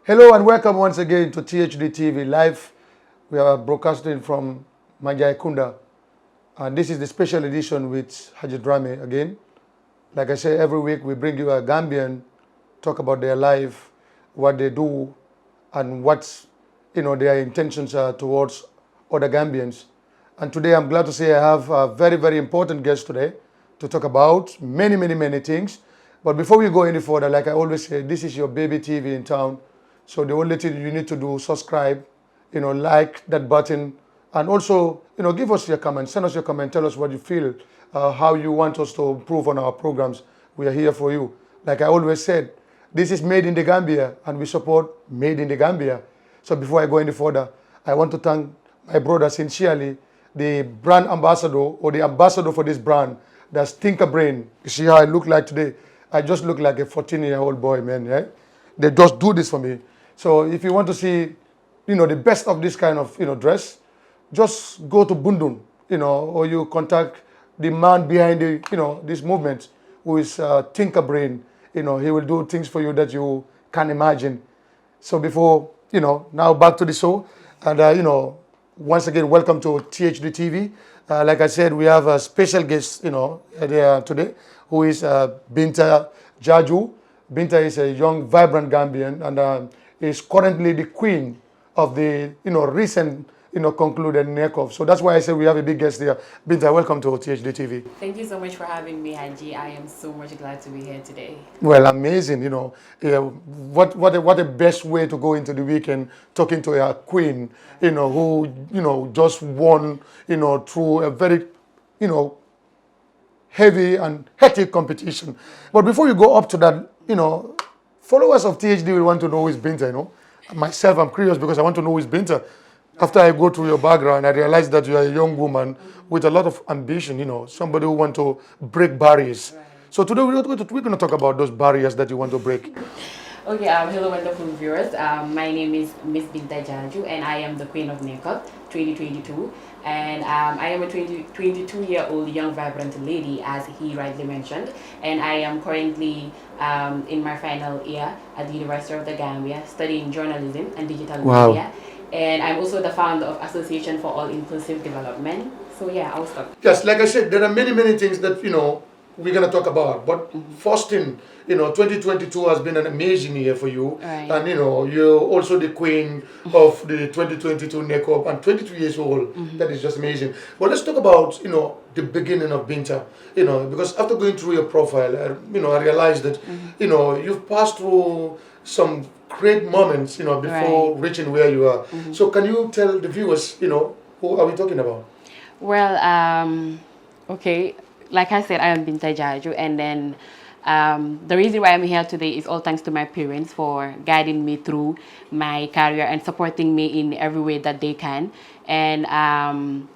Hello and welcome once again to THD TV Live. We are broadcasting from Manjai Kunda. And this is the special edition with Haji Drame again. Like I say, every week we bring you a Gambian, talk about their life, what they do, and what their intentions are towards other Gambians. And today I'm glad to say I have a very, very important guest today to talk about many things. But before we go any further, like I always say, this is your baby TV in town. So the only thing you need to do, subscribe, like that button, and also, give us your comment, send us your comment, tell us what you feel, how you want us to improve on our programs. We are here for you. Like I always said, this is made in the Gambia, and we support made in the Gambia. So before I go any further, I want to thank my brother sincerely, the brand ambassador or the ambassador for this brand, that's Tinker Brain. You see how I look like today? I just look like a 14-year-old boy, man. Yeah? They just do this for me. So if you want to see, the best of this kind of, dress, just go to Bundun, or you contact the man behind the, this movement, who is Tinker Brain. He will do things for you that you can't imagine. So before, now back to the show, and once again, welcome to THD TV. Like I said, we have a special guest, today, who is Binta Jaju. Binta is a young, vibrant Gambian, and is currently the queen of the, recent, concluded NAYCOF. So that's why I say we have a big guest here. Binta, welcome to THD TV. Thank you so much for having me, Haji. I am so much glad to be here today. Well, amazing, what a best way to go into the weekend talking to a queen, who, just won, through a very, heavy and hectic competition. But before you go up to that, followers of THD will want to know who is Binta, Myself, I'm curious because I want to know who is Binta. After I go through your background, I realize that you are a young woman with a lot of ambition, somebody who wants to break barriers. Right. So today we're going to talk about those barriers that you want to break. Okay, hello wonderful viewers. My name is Miss Binta Jaju and I am the Queen of NAYCOF 2022. And I am a 22-year-old young vibrant lady, as he rightly mentioned. And I am currently in my final year at the University of the Gambia studying journalism and digital media. And I'm also the founder of Association for All Inclusive Development. So yeah, I'll stop. Yes, like I said, there are many things that, we're going to talk about. But first thing, 2022 has been an amazing year for you. Right. And, you're also the queen of the 2022 NAYCOF and 22 years old. That is just amazing. But let's talk about, the beginning of Binta, because after going through your profile, I realized that, you've passed through some great moments, before reaching where you are. So can you tell the viewers, who are we talking about? Well, okay. Like I said, I am Binta Jaju, and then the reason why I'm here today is all thanks to my parents for guiding me through my career and supporting me in every way that they can. And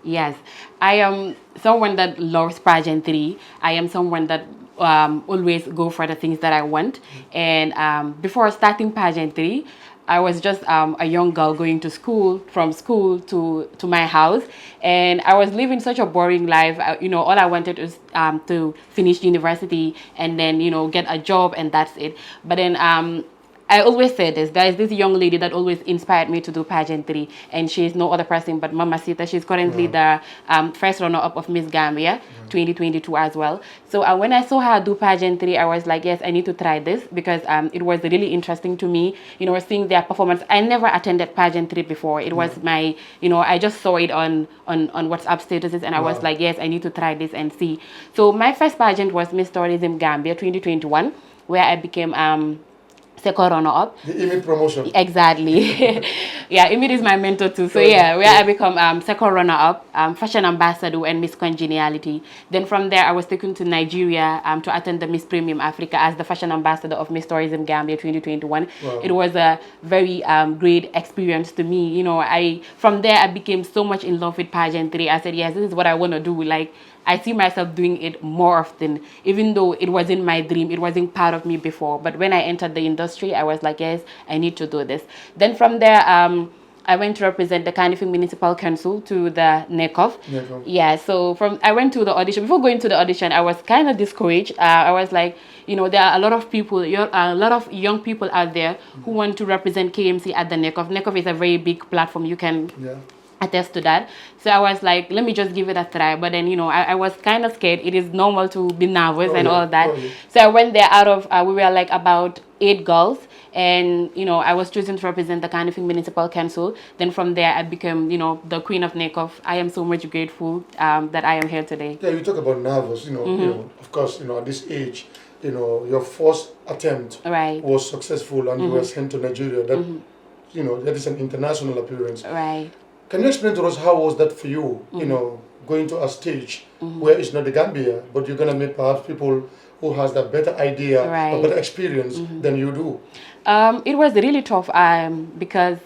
yes, I am someone that loves pageantry. I am someone that always go for the things that I want. And before starting pageantry, I was just a young girl going to school, from school to my house, and I was living such a boring life. All I wanted was to finish university and then, get a job, and that's it. But then I always say this. There is this young lady that always inspired me to do pageantry, and she is no other person but Mama Sita. She's currently the first runner-up of Miss Gambia 2022 as well. So when I saw her do pageantry, I was like, yes, I need to try this because it was really interesting to me, seeing their performance. I never attended pageantry before. It was my, I just saw it on WhatsApp statuses, and I was like, yes, I need to try this and see. So my first pageant was Miss Tourism Gambia 2021, where I became second runner-up. The Imid promotion. Exactly. Yeah, Imid is my mentor too. So yeah, where I become second runner-up, fashion ambassador and Miss Congeniality. Then from there, I was taken to Nigeria to attend the Miss Premium Africa as the fashion ambassador of Miss Tourism Gambia 2021. Wow. It was a very great experience to me. From there, I became so much in love with pageantry. I said, yes, this is what I want to do. Like, I see myself doing it more often, even though it wasn't my dream, it wasn't part of me before. But when I entered the industry, I was like, yes, I need to do this. Then from there, I went to represent the Cardiff Municipal Council to the NAYCOF. Yeah, so I went to the audition. Before going to the audition, I was kind of discouraged. I was like, there are a lot of people, a lot of young people out there who want to represent KMC at the NAYCOF. NAYCOF is a very big platform. You can attest to that. So I was like, let me just give it a try. But then, I was kind of scared. It is normal to be nervous and all that. So I went there out of, we were like about 8 girls. And, I was chosen to represent the Cardiff Municipal Council. Then from there, I became, the queen of NAYCOF. I am so much grateful that I am here today. Yeah, you talk about nervous, of course, at this age, your first attempt was successful and you were sent to Nigeria. That, that is an international appearance. Right. Can you explain to us how was that for you, going to a stage where it's not the Gambia, but you're going to meet perhaps people who has that better idea or better experience than you do? It was really tough because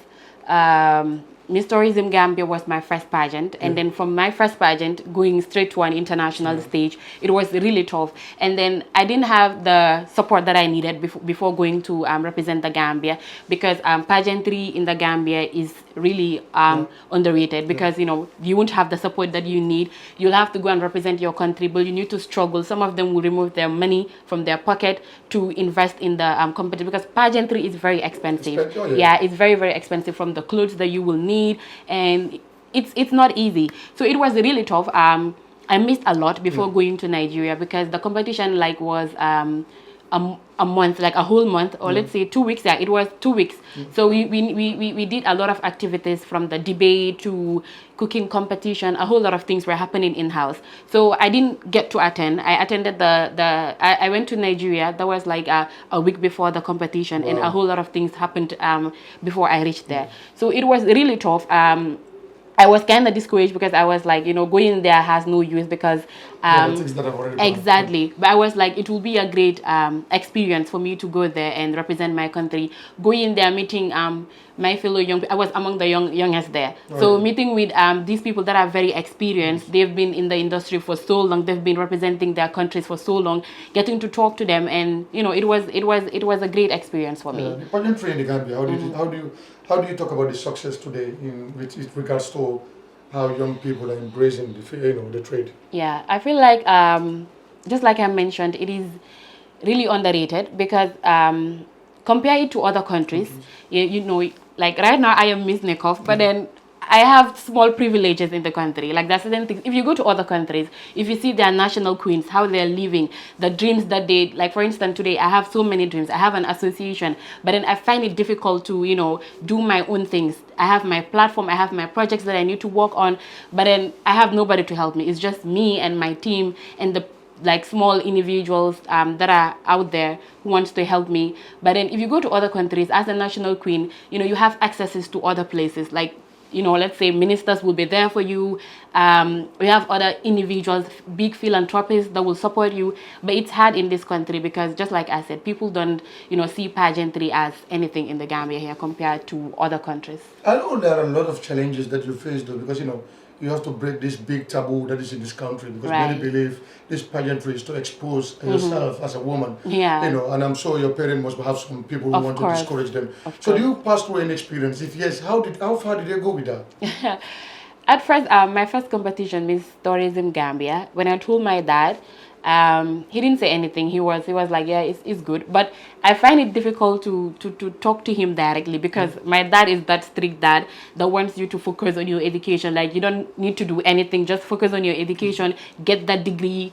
Miss Tourism Gambia was my first pageant, and then from my first pageant going straight to an international stage, it was really tough. And then I didn't have the support that I needed before going to represent the Gambia, because pageantry in the Gambia is really underrated, because you won't have the support that you need. You'll have to go and represent your country, but you need to struggle. Some of them will remove their money from their pocket to invest in the competition, because pageantry is very expensive. It's very, very expensive, from the clothes that you will need, and it's not easy. So it was really tough. I missed a lot before going to Nigeria, because the competition was a month, like a whole month, or let's say 2 weeks. It was 2 weeks. So we did a lot of activities, from the debate to cooking competition. A whole lot of things were happening in-house. So I didn't get to attend. I attended I went to Nigeria. That was like a week before the competition, and a whole lot of things happened before I reached there. So it was really tough. I was kind of discouraged, because I was like, going there has no use, because exactly. But I was like, it will be a great experience for me to go there and represent my country. Going there, meeting my fellow young, I was among the youngest there. So meeting with these people that are very experienced, they've been in the industry for so long, they've been representing their countries for so long, getting to talk to them, and it was a great experience for me. Pageantry in the Gambia, how do you talk about the success today with regards to how young people are embracing the trade? Yeah, I feel like just like I mentioned, it is really underrated, because compare it to other countries. Like right now I am Miss NAYCOF, but then I have small privileges in the country. Like there's certain things. If you go to other countries, if you see their national queens, how they're living, the dreams that they, like for instance, today I have so many dreams. I have an association, but then I find it difficult to, do my own things. I have my platform, I have my projects that I need to work on, but then I have nobody to help me. It's just me and my team and the small individuals that are out there who wants to help me. But then if you go to other countries as a national queen, you have accesses to other places, like let's say ministers will be there for you. We have other individuals, big philanthropists that will support you. But it's hard in this country, because just like I said, people don't, see pageantry as anything in the Gambia here compared to other countries. I know there are a lot of challenges that you face, though, because, you have to break this big taboo that is in this country, because many believe this pageantry is to expose yourself as a woman. And I'm sure your parents must have some people who want to discourage them. So do you pass through any experience? If yes, how far did you go with that? At first, my first competition, Miss Tourism Gambia, when I told my dad, he didn't say anything. He was like, yeah, it's good. But I find it difficult to talk to him directly, because my dad is that strict dad that wants you to focus on your education. Like, you don't need to do anything, just focus on your education, get that degree,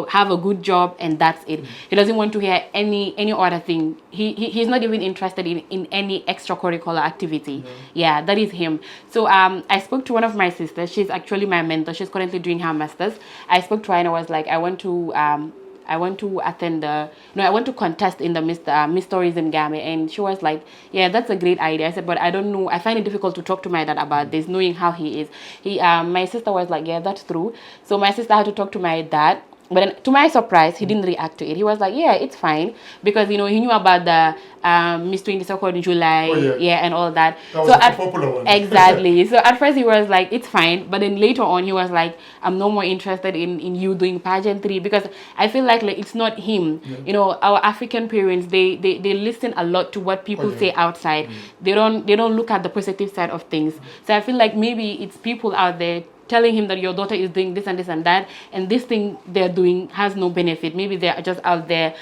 have a good job, and that's it. He doesn't want to hear any other thing. He's not even interested in any extracurricular activity. Yeah, that is him. So I spoke to one of my sisters. She's actually my mentor. She's currently doing her master's. I spoke to her and I was like, I want to contest in the Miss Tourism Gambia. And she was like, yeah, that's a great idea. I said, but I don't know. I find it difficult to talk to my dad about this, knowing how he is. My sister was like, yeah, that's true. So my sister had to talk to my dad. But then, to my surprise, he didn't react to it. He was like, yeah, it's fine. Because, he knew about the Miss 22nd in July, and all that. That was a popular one. Exactly. So at first he was like, it's fine. But then later on, he was like, I'm no more interested in you doing pageantry. Because I feel like it's not him. Our African parents, they listen a lot to what people say outside. They don't look at the positive side of things. So I feel like maybe it's people out there telling him that your daughter is doing this and this and that, and this thing they're doing has no benefit. Maybe they're just out there,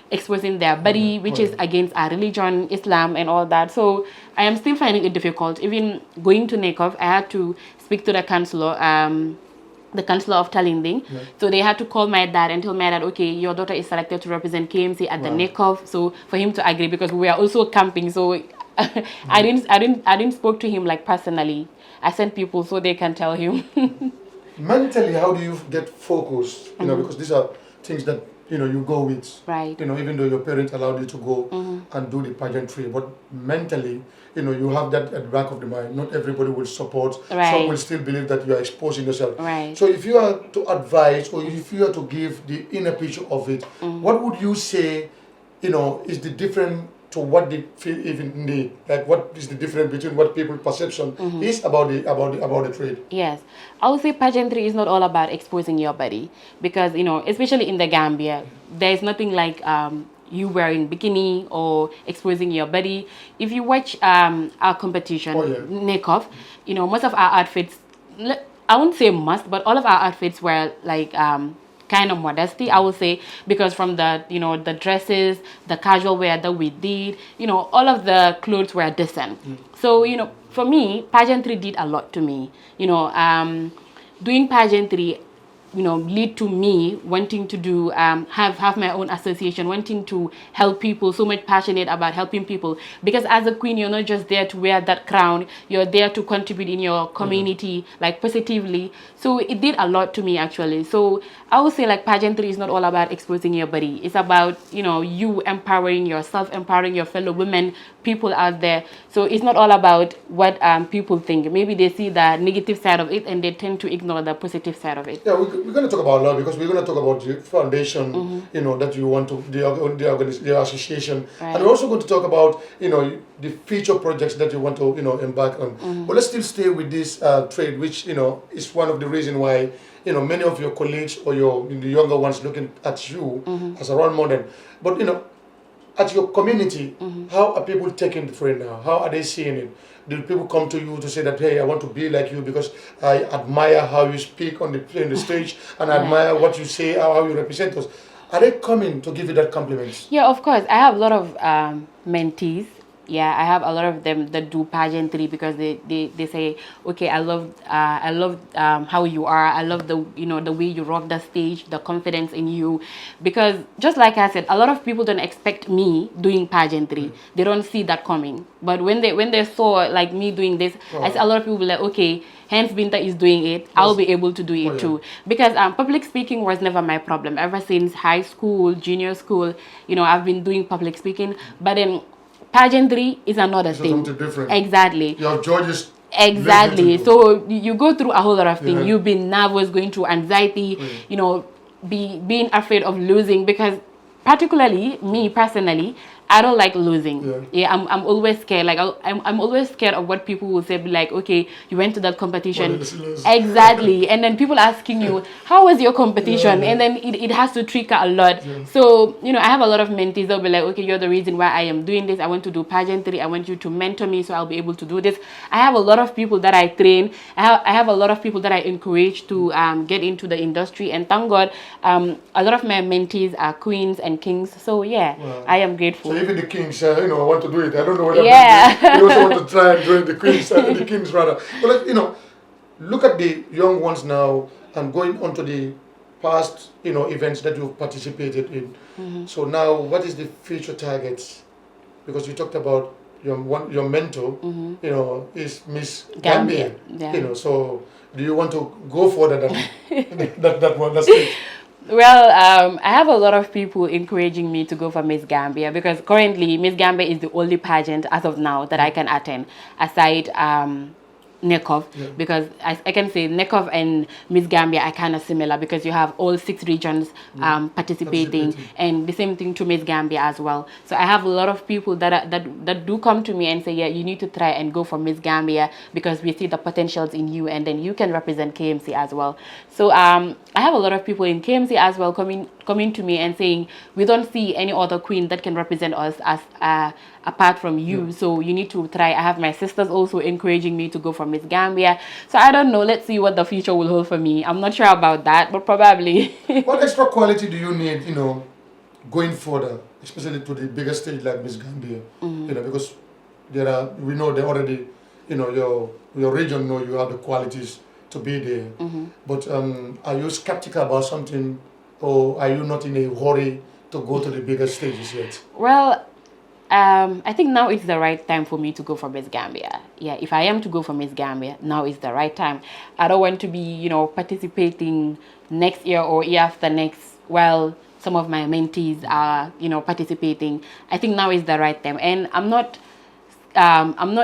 exposing their body, which is against our religion, Islam, and all that. So I am still finding it difficult. Even going to NAYCOF, I had to speak to the councillor, of Talinding. So they had to call my dad and tell my dad, okay, your daughter is selected to represent KMC at the NAYCOF. So for him to agree, because we were also camping, so I didn't spoke to him like personally. I sent people so they can tell him. Mentally, how do you get focused? Because these are things that you go with. Right. Even though your parents allowed you to go and do the pageantry, but mentally, you have that at the back of the mind. Not everybody will support. Right. Some will still believe that you are exposing yourself. Right. So if you are to advise, or if you are to give the inner picture of it, what would you say, is the different to what they feel even need? Like, what is the difference between what people's perception is about the trade? Yes, I would say pageantry is not all about exposing your body, because especially in the Gambia, there is nothing like you wearing bikini or exposing your body. If you watch our competition, NAYCOF, most of our outfits, I won't say must, but all of our outfits were like kind of modesty, I would say, because from the the dresses, the casual wear that we did, all of the clothes were decent. So for me, pageantry did a lot to me. Doing pageantry lead to me wanting to do have my own association, wanting to help people, so much passionate about helping people, because as a queen, you're not just there to wear that crown, you're there to contribute in your community, like positively. So it did a lot to me, actually. So I would say, like, pageantry is not all about exposing your body. It's about you empowering yourself, empowering your fellow women, people out there. So it's not all about what people think. Maybe they see the negative side of it and they tend to ignore the positive side of it. Yeah, we're going to talk about law, because we're going to talk about the foundation, that you want to, the association. Right. And we're also going to talk about, the future projects that you want to, embark on. But let's still stay with this trade, which, is one of the reasons why, many of your colleagues or the younger ones looking at you as a role model. But, at your community, how are people taking the trade now? How are they seeing it? Do people come to you to say that, hey, I want to be like you because I admire how you speak on the stage, and I admire what you say, how you represent us? Are they coming to give you that compliment? Yeah, of course. I have a lot of mentees. Yeah, I have a lot of them that do pageantry, because they say, okay, I love how you are. I love the the way you rock the stage, the confidence in you. Because just like I said, a lot of people don't expect me doing pageantry. They don't see that coming. But when they saw like me doing this, I see a lot of people be like, okay, hence Binta is doing it, I'll be able to do it too. Because public speaking was never my problem. Ever since high school, junior school, I've been doing public speaking. But then pageantry is another thing. Different. Exactly. Your judges. Exactly. So you go through a whole lot of things. You've been nervous, going through anxiety, being afraid of losing, because particularly me personally, I don't like losing. Yeah, I'm always scared. Like I'm always scared of what people will say. Be like, okay, you went to that competition. Exactly. And then people asking you, how was your competition? And then it has to trigger a lot. So, I have a lot of mentees that will be like, okay, you're the reason why I am doing this. I want to do pageantry. I want you to mentor me so I'll be able to do this. I have a lot of people that I train. I have a lot of people that I encourage to get into the industry. And thank God, a lot of my mentees are queens and kings. So, yeah, I am grateful. So even the kings, I want to do it. I don't know whether you also want to try and join the queens, the kings rather. But look at the young ones now and going on to the past, events that you've participated in. So now, what is the future targets? Because you talked about your mentor, is Miss Gambia. So do you want to go further than that one? That's it. Well, I have a lot of people encouraging me to go for Miss Gambia, because currently Miss Gambia is the only pageant as of now that I can attend, aside NAYCOF, Yeah. because I can say NAYCOF and Miss Gambia are kind of similar, because you have all 6 regions participating, and the same thing to Miss Gambia as well. So I have a lot of people that do come to me and say, yeah, you need to try and go for Miss Gambia, because we see the potentials in you, and then you can represent KMC as well. So I have a lot of people in KMC as well coming to me and saying, we don't see any other queen that can represent us as apart from you, so you need to try. I have my sisters also encouraging me to go for Miss Gambia. So I don't know, let's see what the future will hold for me. I'm not sure about that, but probably. What extra quality do you need, going further, especially to the bigger stage like Miss Gambia? Because we know they already, your region know you have the qualities to be there. But are you skeptical about something, or are you not in a hurry to go to the bigger stages yet? Well, I think now is the right time for me to go for Miss Gambia. Yeah, if I am to go for Miss Gambia, now is the right time. I don't want to be, participating next year or year after next while some of my mentees are, participating. I think now is the right time, and I'm not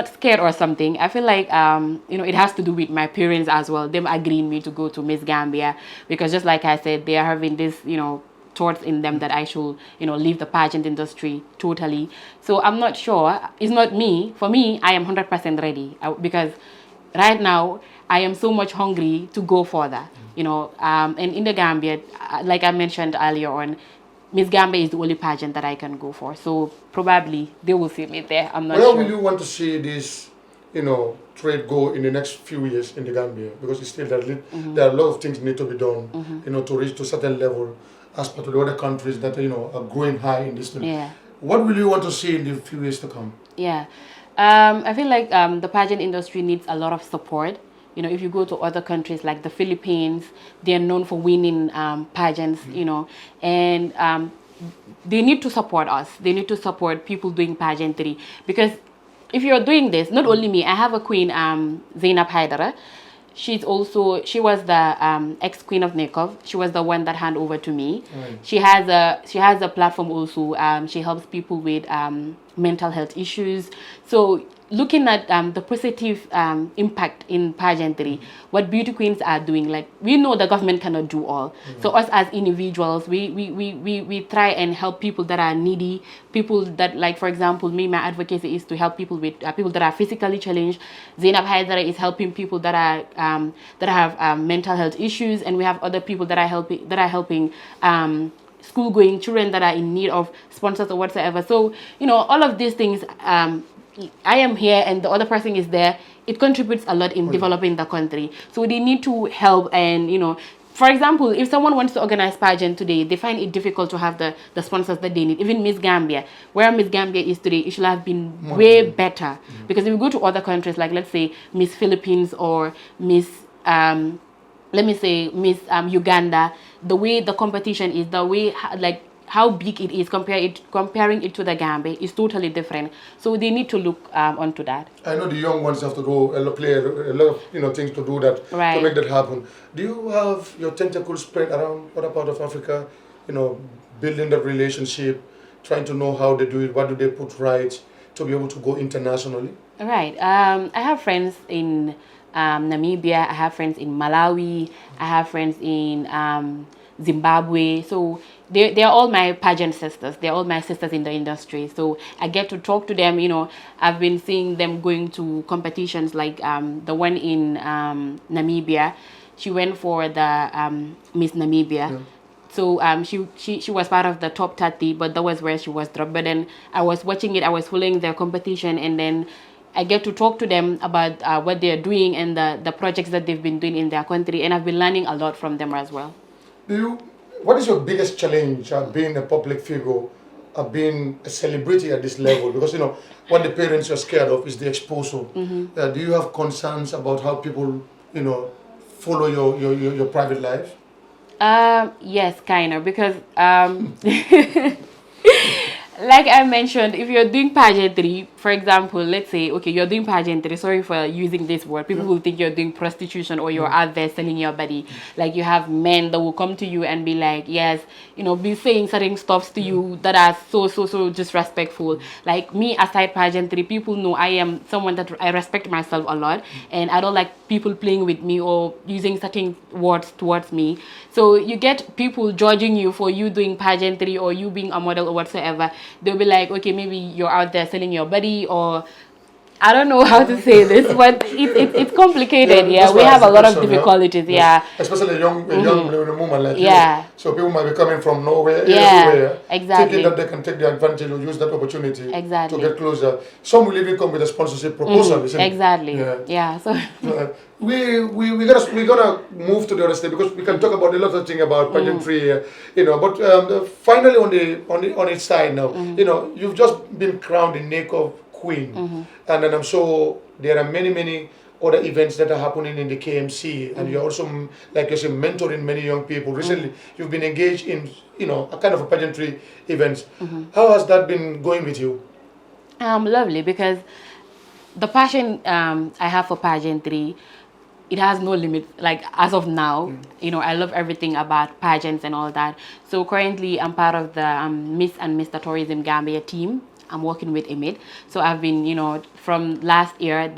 scared or something. I feel like it has to do with my parents as well. Them agreeing me to go to Miss Gambia, because just like I said, they are having this, thoughts in them that I should, leave the pageant industry totally. So I'm not sure. It's not me. For me, I am 100% ready, because right now I am so much hungry to go further. And in the Gambia, like I mentioned earlier on, Miss Gambia is the only pageant that I can go for. So probably they will see me there. I'm not sure. Where will you want to see this, trade go in the next few years in the Gambia? Because it's still there are a lot of things need to be done, to reach to a certain level as per to the other countries that are growing high in this thing. Yeah. What will you want to see in the few years to come? Yeah. I feel like the pageant industry needs a lot of support. If you go to other countries like the Philippines, they are known for winning pageants, and they need to support us. They need to support people doing pageantry, because if you're doing this, not only me, I have a queen, Zainab Haidara. She was the ex-queen of NAYCOF. She was the one that handed over to me. Right. She has a platform also. She helps people with mental health issues. So looking at the positive impact in pageantry, what beauty queens are doing, like, we know the government cannot do all. So us as individuals, we try and help people that are needy, people that, like, for example, me, my advocacy is to help people with people that are physically challenged. Zainab Haidara is helping people that have mental health issues, and we have other people that are helping school-going children that are in need of sponsors or whatsoever. So, all of these things, I am here and the other person is there. It contributes a lot in developing the country. So they need to help. And, for example, if someone wants to organize pageant today, they find it difficult to have the sponsors that they need. Even Miss Gambia, where Miss Gambia is today, it should have been way better. Because if we go to other countries, like, let's say, Miss Philippines or Miss Uganda, the way the competition is, the way, like, how big it is, comparing it to the Gambia is totally different. So they need to look onto that. I know the young ones have to play a lot of things to do that, to make that happen. Do you have your tentacles spread around other part of Africa? Building that relationship, trying to know how they do it, what do they put right to be able to go internationally? Right. I have friends in Namibia. I have friends in Malawi. I have friends in Zimbabwe. So they're all my pageant sisters. They're all my sisters in the industry. So I get to talk to them. I've been seeing them going to competitions, like the one in Namibia. She went for the Miss Namibia. Yeah. So she was part of the top 30, but that was where she was dropped. But then I was watching it. I was following their competition, and then I get to talk to them about what they're doing and the projects that they've been doing in their country. And I've been learning a lot from them as well. What is your biggest challenge being a public figure, being a celebrity at this level? Because, what the parents are scared of is the exposure. Do you have concerns about how people, follow your private life? Yes, kind of, because Like I mentioned, if you're doing pageantry, for example, let's say, okay, you're doing pageantry, sorry for using this word, people will think you're doing prostitution or you're out there selling your body. Like you have men that will come to you and be like, yes, be saying certain stuffs to you that are so disrespectful. Like me, aside pageantry, people know I am someone that I respect myself a lot, and I don't like people playing with me or using certain words towards me. So you get people judging you for you doing pageantry or you being a model or whatsoever. They'll be like, okay, maybe you're out there selling your body, or I don't know how to say this, but it's complicated. Yeah, we have a lot of difficulties. Yeah, especially a young woman like yeah. you. So people might be coming from nowhere, everywhere, exactly, thinking that they can take the advantage or use that opportunity exactly to get closer. Some will even come with a sponsorship proposal. Exactly. Yeah. So we gotta move to the other state because we can talk about a lot of things about pageantry, But finally on its side now, you've just been crowned the NAYCOF Queen, and then I'm sure there are many other events that are happening in the KMC, and you're also, like you said, mentoring many young people. Recently, you've been engaged in a kind of a pageantry events. How has that been going with you? Lovely, because the passion I have for pageantry, it has no limit. Like as of now, I love everything about pageants and all that. So currently, I'm part of the Miss and Mr. Tourism Gambia team. I'm working with Emid. So I've been, from last year,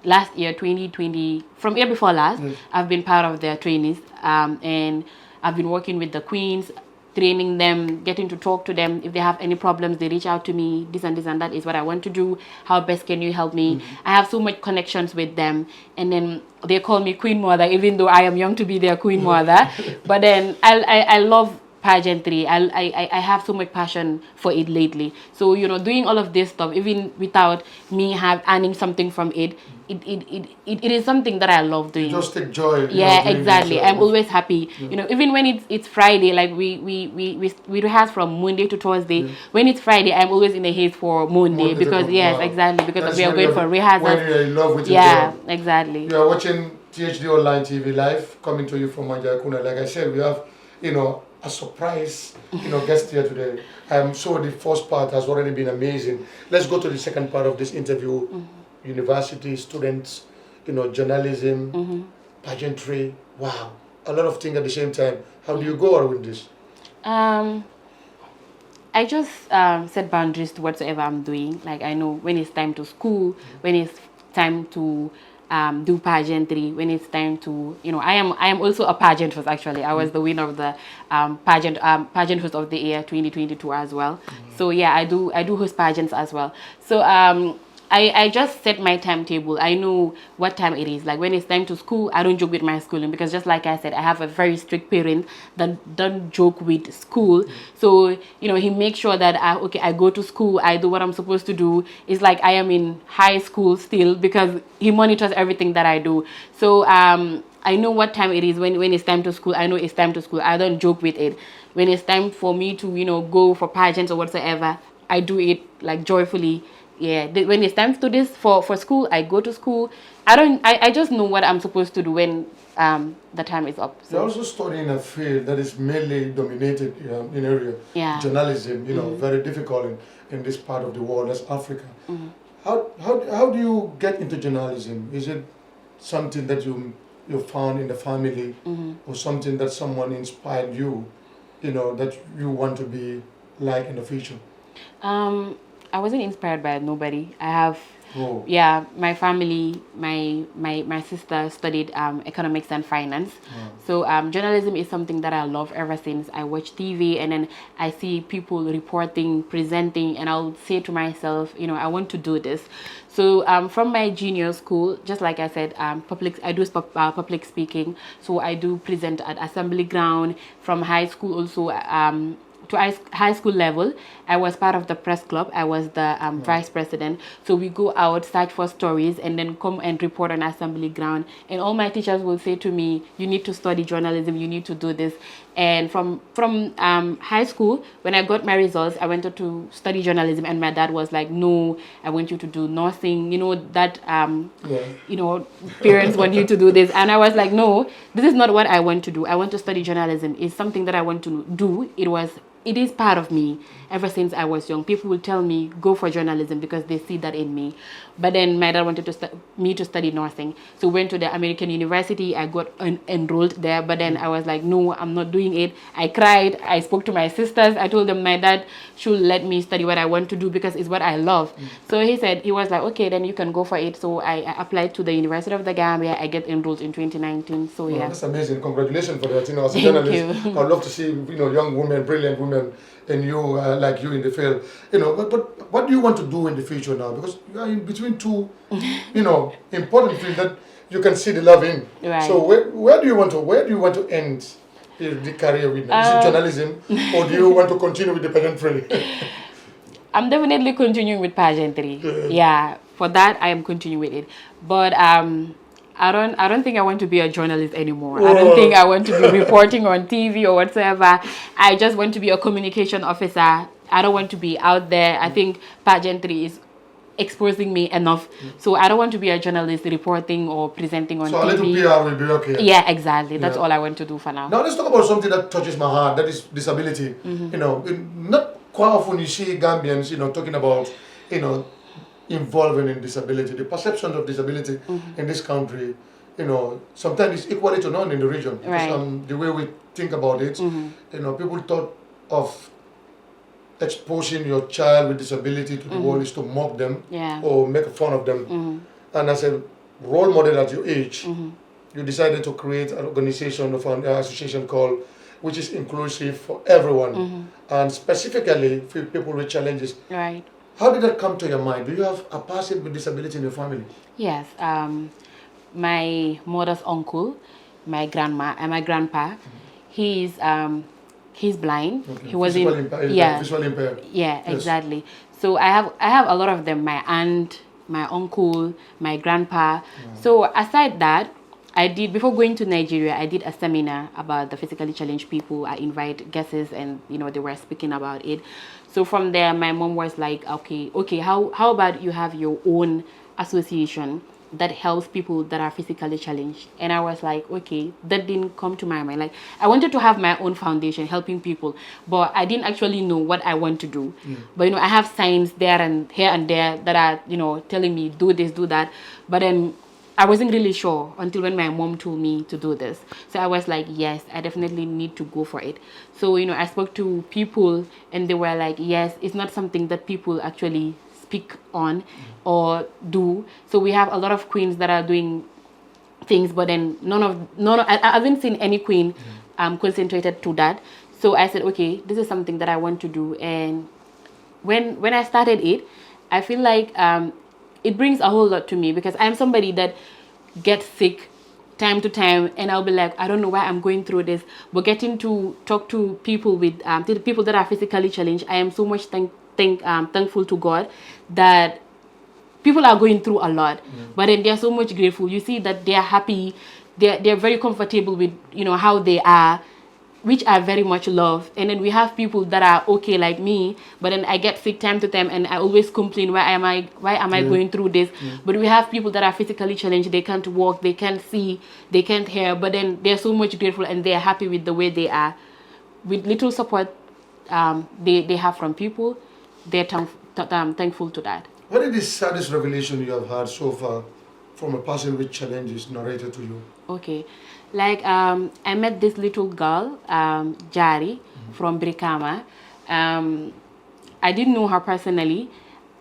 2020, from year before last, I've been part of their trainees, and I've been working with the queens, training them, getting to talk to them. If they have any problems, they reach out to me. This and that is what I want to do. How best can you help me? I have so much connections with them, and then they call me Queen Mother, even though I am young to be their Queen Mother. But then I love pageantry. I have so much passion for it lately. So doing all of this stuff, even without me earning something from it, it is something that I love doing. You just take joy. Yeah, exactly. I'm always happy. Even when it's Friday, like we rehearse from Monday to Thursday. When it's Friday, I'm always in a haze for Monday because exactly, because we are going for rehearsals. When you're in love with your job. Exactly. You are watching THD Online TV live, coming to you from Manjakuna. Like I said, we have a surprise guest here today. I'm sure the first part has already been amazing. Let's go to the second part of this interview. University students, journalism, pageantry. Wow, a lot of things at the same time. How do you go on with this? I just set boundaries to whatsoever I'm doing. Like I know when it's time to school, when it's time to do pageantry, when it's time to, I am also a pageant host. Actually, I was the winner of the pageant host of the year 2022 as well. So yeah, I do host pageants as well. So I just set my timetable. I know what time it is. Like when it's time to school, I don't joke with my schooling because just like I said, I have a very strict parent that don't joke with school. So, he makes sure that I go to school, I do what I'm supposed to do. It's like I am in high school still because he monitors everything that I do. So I know what time it is when it's time to school. I know it's time to school. I don't joke with it. When it's time for me to, go for pageants or whatsoever, I do it like joyfully. Yeah, when it's time to do this for school, I go to school. I just know what I'm supposed to do when the time is up. So. You're also studying a field that is mainly dominated in area, journalism, very difficult in this part of the world, that's Africa. How do you get into journalism? Is it something that you found in the family or something that someone inspired you, that you want to be like in the future? I wasn't inspired by nobody. I have, my family, my sister studied economics and finance. So journalism is something that I love ever since I watch TV and then I see people reporting, presenting, and I'll say to myself, I want to do this. So from my junior school, just like I said, I do public speaking. So I do present at assembly ground. From high school also, to high school level, I was part of the press club. I was the vice president. So we go out, search for stories, and then come and report on assembly ground. And all my teachers will say to me, you need to study journalism, you need to do this. And from high school, when I got my results, I wanted to study journalism, and my dad was like, "No, I want you to do nursing." You know that you know, parents want you to do this, and I was like, "No, this is not what I want to do. I want to study journalism. It's something that I want to do." It is part of me ever since I was young. People will tell me, go for journalism because they see that in me. But then my dad wanted me to study nursing. So went to the American University. I got enrolled there. But then I was like, no, I'm not doing it. I cried. I spoke to my sisters. I told them my dad should let me study what I want to do because it's what I love. So he was like, okay, then you can go for it. So I applied to the University of the Gambia. I get enrolled in 2019. So yeah. That's amazing. Congratulations for that. You know, as a Thank journalist, you. I'd love to see, you know, young women, brilliant women and you like you in the field, you know, but what do you want to do in the future now, because you are in between two you know, important fields that you can see the love in, Right. so where do you want to end the career with? Is it journalism, or do you want to continue with the pageantry? I'm definitely continuing with pageantry. Yeah, for that I am continuing with it. But I don't think I want to be a journalist anymore. I don't think I want to be reporting on TV or whatsoever. I just want to be a communication officer. I don't want to be out there. I think pageantry is exposing me enough. So I don't want to be a journalist reporting or presenting on So TV. a little PR will be okay. Yeah, exactly. That's all I want to do for now. Now let's talk about something that touches my heart, that is disability. You know, not quite often you see Gambians, you know, talking about, you know, involving in disability. The perception of disability in this country, you know, sometimes it's equally to none in the region. Right. Because, the way we think about it, you know, people thought of exposing your child with disability to the world is to mock them or make fun of them. And as a role model at your age, you decided to create an organization of an association called, which is inclusive for everyone, and specifically for people with challenges. Right. How did that come to your mind? Do you have a person with disability in your family? Yes. My mother's uncle, my grandma, and my grandpa, he's blind. Okay. He was visually impaired. Yeah, Yes. exactly. So I have a lot of them. My aunt, my uncle, my grandpa. So aside that, before going to Nigeria, I did a seminar about the physically challenged people. I invite guests, and you know, they were speaking about it. So from there, my mom was like, okay, how about you have your own association that helps people that are physically challenged? And I was like, okay, that didn't come to my mind. Like, I wanted to have my own foundation helping people, but I didn't actually know what I want to do. But you know, I have signs there and here and there that are, you know, telling me do this, do that. But then I wasn't really sure until when my mom told me to do this. So I was like, yes, I definitely need to go for it. So, you know, I spoke to people and they were like, yes, it's not something that people actually speak on or do. So we have a lot of queens that are doing things, but then I haven't seen any queen concentrated to that. So I said, okay, this is something that I want to do. And when I started it, I feel like it brings a whole lot to me, because I'm somebody that gets sick time to time, and I'll be like, I don't know why I'm going through this. But getting to talk to people people that are physically challenged, I am so much thankful to God that people are going through a lot, but then they're so much grateful. You see that they're happy, they're very comfortable with, you know, how they are, which I very much love. And then we have people that are okay like me, but then I get sick time to time and I always complain, why am I going through this? But we have people that are physically challenged, they can't walk, they can't see, they can't hear, but then they're so much grateful and they're happy with the way they are. With little support they have from people, they're thankful to that. What is the saddest revelation you have had so far from a person with challenges narrated to you? Okay, like I met this little girl, Jari, from Brikama. I didn't know her personally.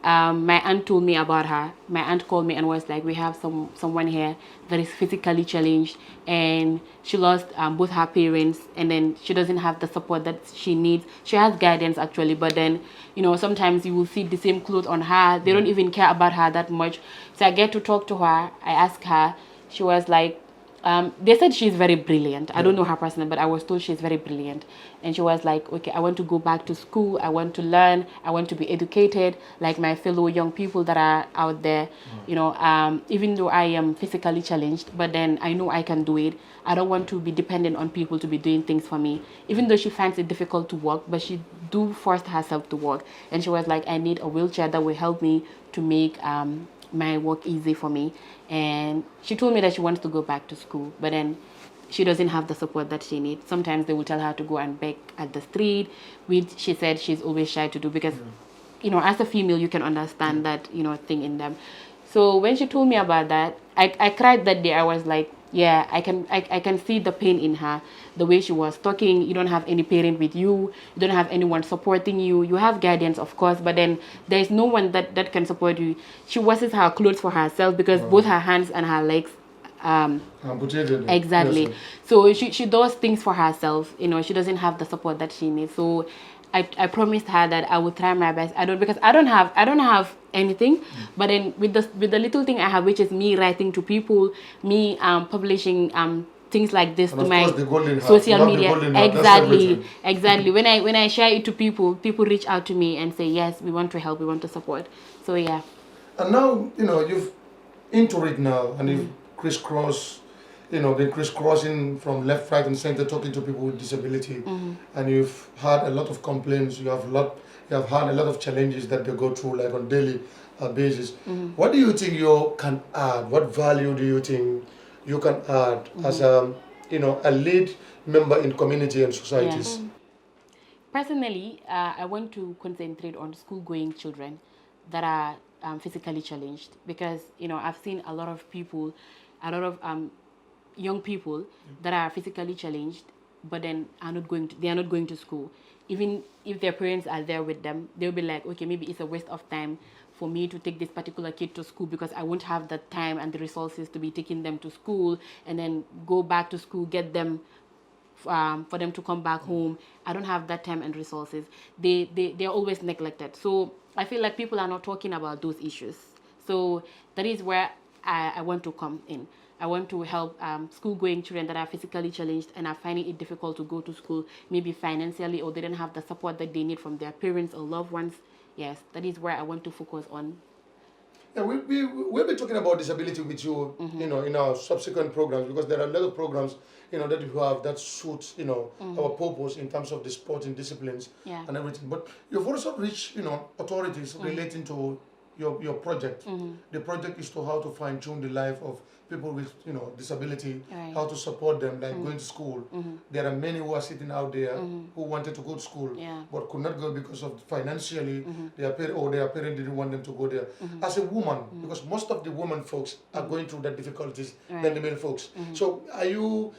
My aunt told me about her. My aunt called me and was like, we have someone here that is physically challenged, and she lost both her parents, and then she doesn't have the support that she needs. She has guidance actually, but then, you know, sometimes you will see the same clothes on her. They don't even care about her that much. So I get to talk to her. I asked her. She was like, They said she's very brilliant. I don't know her personally, but I was told she's very brilliant. And she was like, okay, I want to go back to school. I want to learn. I want to be educated like my fellow young people that are out there. You know, even though I am physically challenged, but then I know I can do it. I don't want to be dependent on people to be doing things for me. Even though she finds it difficult to work, but she do force herself to work. And she was like, I need a wheelchair that will help me to make my work easy for me. And she told me that she wants to go back to school, but then she doesn't have the support that she needs. Sometimes they will tell her to go and beg at the street, which she said she's always shy to do because, you know, as a female, you can understand that, you know, thing in them. So when she told me about that, I cried that day. I was like, yeah, I can see the pain in her, the way she was talking. You don't have any parent with you. You don't have anyone supporting you. You have guardians, of course, but then there's no one that can support you. She washes her clothes for herself because both her hands and her legs Amputated. exactly. Yes, so she does things for herself. You know, she doesn't have the support that she needs. So I promised her that I would try my best. I don't have anything, but then with the little thing I have, which is me writing to people, me publishing things like this and to of my course the golden heart. social You have the media. golden heart. That's Exactly, everything. exactly. When I share it to people reach out to me and say, yes, we want to help, we want to support. So yeah. And now, you know, you've into it now, and you've crisscross, you know, been crisscrossing from left, right, and center, talking to people with disability, and you've had a lot of complaints. You have had a lot of challenges that they go through, like on daily basis. What do you think you can add? What value do you think you can add as a, you know, a lead member in community and societies? Personally, I want to concentrate on school-going children that are physically challenged because, you know, I've seen a lot of young people that are physically challenged, but then they are not going to school. Even if their parents are there with them, they'll be like, okay, maybe it's a waste of time for me to take this particular kid to school because I won't have the time and the resources to be taking them to school and then go back to school, get them for them to come back home. I don't have that time and resources. They're always neglected. So I feel like people are not talking about those issues. So that is where I want to come in. I want to help school-going children that are physically challenged and are finding it difficult to go to school, maybe financially, or they don't have the support that they need from their parents or loved ones. Yes, that is where I want to focus on. Yeah, we'll be talking about disability with you, you know, in our subsequent programs, because there are a lot of programs, you know, that you have that suit, you know, our purpose in terms of the sporting disciplines and everything. But you've also reached, you know, authorities relating to your project. The project is to how to fine tune the life of people with, you know, disability, how to support them, like going to school. There are many who are sitting out there who wanted to go to school but could not go because of financially their parent didn't want them to go there. As a woman, because most of the women folks are going through that difficulties than the male folks. So are you,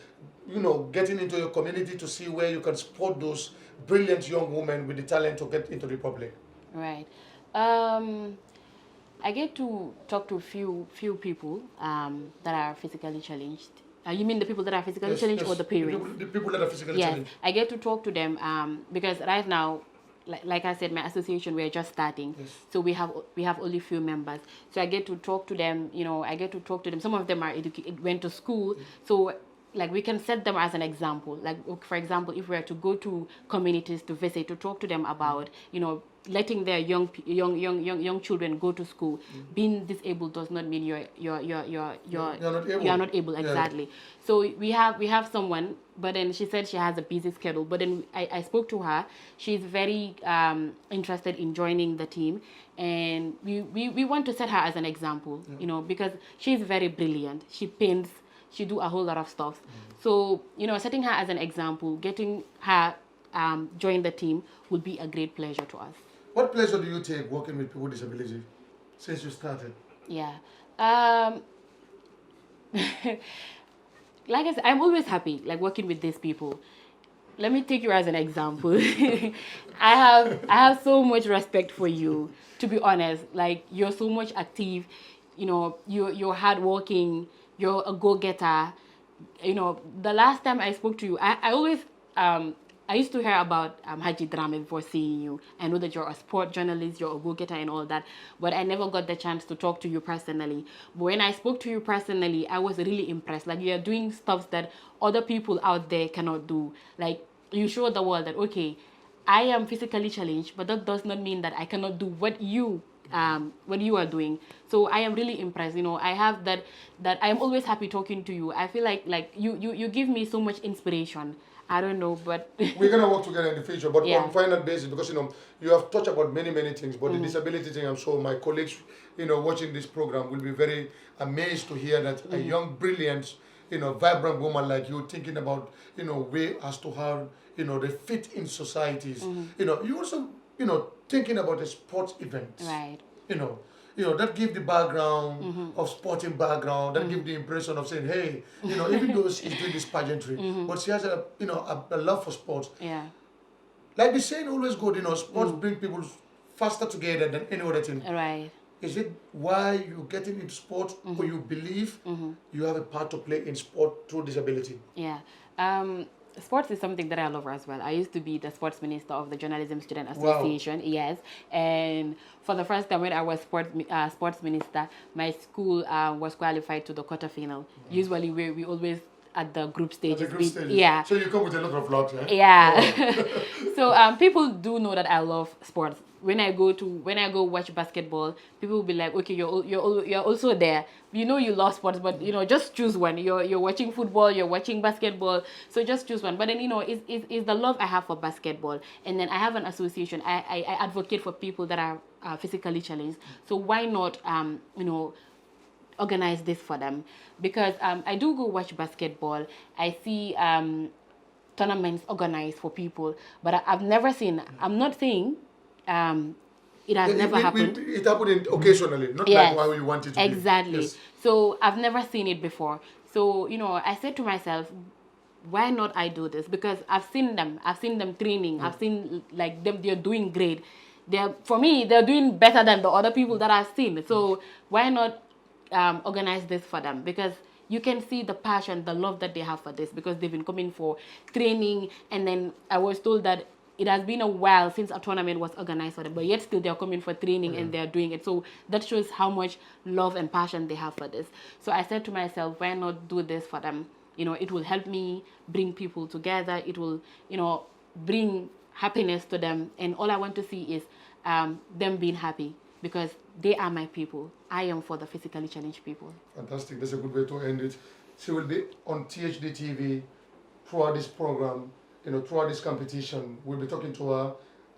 you know, getting into your community to see where you can support those brilliant young women with the talent to get into the public? Right. I get to talk to few people that are physically challenged. You mean the people that are physically challenged or the parents? The people that are physically Yes, challenged. I get to talk to them because right now, like I said, my association, we're just starting. So we have only few members. So I get to talk to them, you know, Some of them are went to school. So like we can set them as an example. Like for example, if we are to go to communities to visit, to talk to them about, you know, letting their young children go to school. Being disabled does not mean you're not able. Exactly. So we have someone, but then she said she has a busy schedule. But then I spoke to her. She's very interested in joining the team, and we want to set her as an example. You know, because she's very brilliant. She paints. She do a whole lot of stuff. So, you know, setting her as an example, getting her join the team would be a great pleasure to us. What pleasure do you take working with people with disability since you started? Yeah. Like I said, I'm always happy, like working with these people. Let me take you as an example. I have so much respect for you, to be honest. Like, you're so much active, you know, you're hardworking, you're a go-getter. You know, the last time I spoke to you, I always I used to hear about Haji Drame before seeing you. I know that you're a sport journalist, you're a go-getter and all that, but I never got the chance to talk to you personally. But when I spoke to you personally, I was really impressed. Like, you're doing stuff that other people out there cannot do. Like, you show the world that, okay, I am physically challenged, but that does not mean that I cannot do what you are doing. So I am really impressed. I have that I am always happy talking to you. I feel like you give me so much inspiration. I don't know, but we're gonna work together in the future. But yeah. on final basis, because you have touched about many things, but the disability thing, I'm sure my colleagues, watching this program will be very amazed to hear that a young, brilliant, vibrant woman like you thinking about, way as to how, they fit in societies. You also, thinking about a sports event. Right. That give the background of sporting background, that give the impression of saying, hey, even though she's doing this pageantry, but she has a love for sports. Yeah. Like the saying always good, sports bring people faster together than any other thing. Right. Is it why you're getting into sport, or you believe you have a part to play in sport through disability? Yeah. Sports is something that I love as well. I used to be the sports minister of the Journalism Student Association. Wow. Yes. And for the first time when I was sports minister, my school was qualified to the quarterfinal. Usually we always at the group stages. Yeah. So you come with a lot of luck, eh? Yeah. So people do know that I love sports. When I go watch basketball, people will be like, okay, you're also there. You love sports, but just choose one. You're watching football, you're watching basketball, so just choose one. But then it's the love I have for basketball, and then I have an association. I advocate for people that are physically challenged. So why not organize this for them? Because I do go watch basketball. I see tournaments organized for people, but I've never seen. I'm not saying. It has never happened. It happened occasionally, not like why we want it to exactly. be. Yes. So I've never seen it before. So I said to myself, why not I do this? Because I've seen them training. I've seen like them. They're doing great. For me, they're doing better than the other people that I've seen. So why not organize this for them? Because you can see the passion, the love that they have for this, because they've been coming for training. And then I was told that it has been a while since a tournament was organized for them, but yet still they're coming for training and they're doing it. So that shows how much love and passion they have for this. So I said to myself, why not do this for them? It will help me bring people together. It will, bring happiness to them. And all I want to see is them being happy, because they are my people. I am for the physically challenged people. Fantastic. That's a good way to end it. She will be on THD TV throughout this program. Throughout this competition, we'll be talking to her.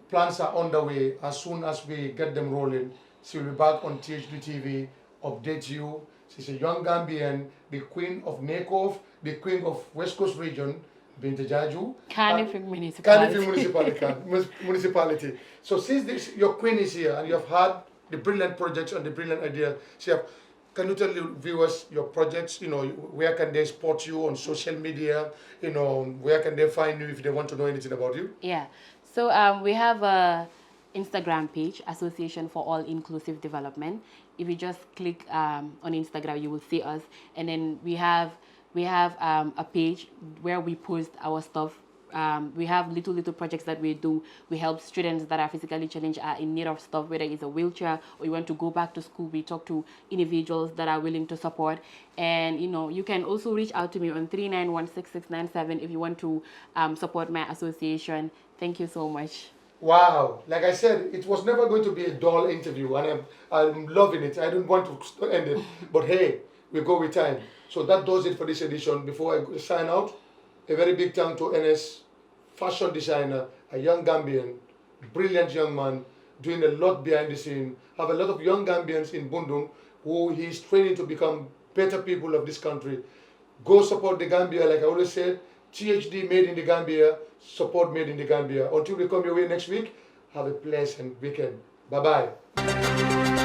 Plans are underway. As soon as we get them rolling, she will be back on THD TV, update you. She's a young Gambian, the queen of NAYCOF, the queen of West Coast region, Binti Jaju. Canifing municipality. Canifing municipality. So since your queen is here and you have had the brilliant projects and the brilliant idea, can you tell the viewers your projects? Where can they support you on social media? Where can they find you if they want to know anything about you? Yeah. So we have a Instagram page, Association for All Inclusive Development. If you just click on Instagram, you will see us. And then we have a page where we post our stuff. We have little projects that we do. We help students that are physically challenged, are in need of stuff, whether it's a wheelchair or you want to go back to school. We talk to individuals that are willing to support. And you can also reach out to me on 3916697 if you want to support my association. Thank you so much. Wow, like I said, it was never going to be a dull interview, and I'm loving it. I don't want to end it, but hey, we go with time. So that does it for this edition. Before I sign out, a very big thank to NS, fashion designer, a young Gambian, brilliant young man, doing a lot behind the scene. Have a lot of young Gambians in Bundung who he's training to become better people of this country. Go support the Gambia, like I always said. THD made in the Gambia, support made in the Gambia. Until we come your way next week, have a pleasant weekend. Bye-bye.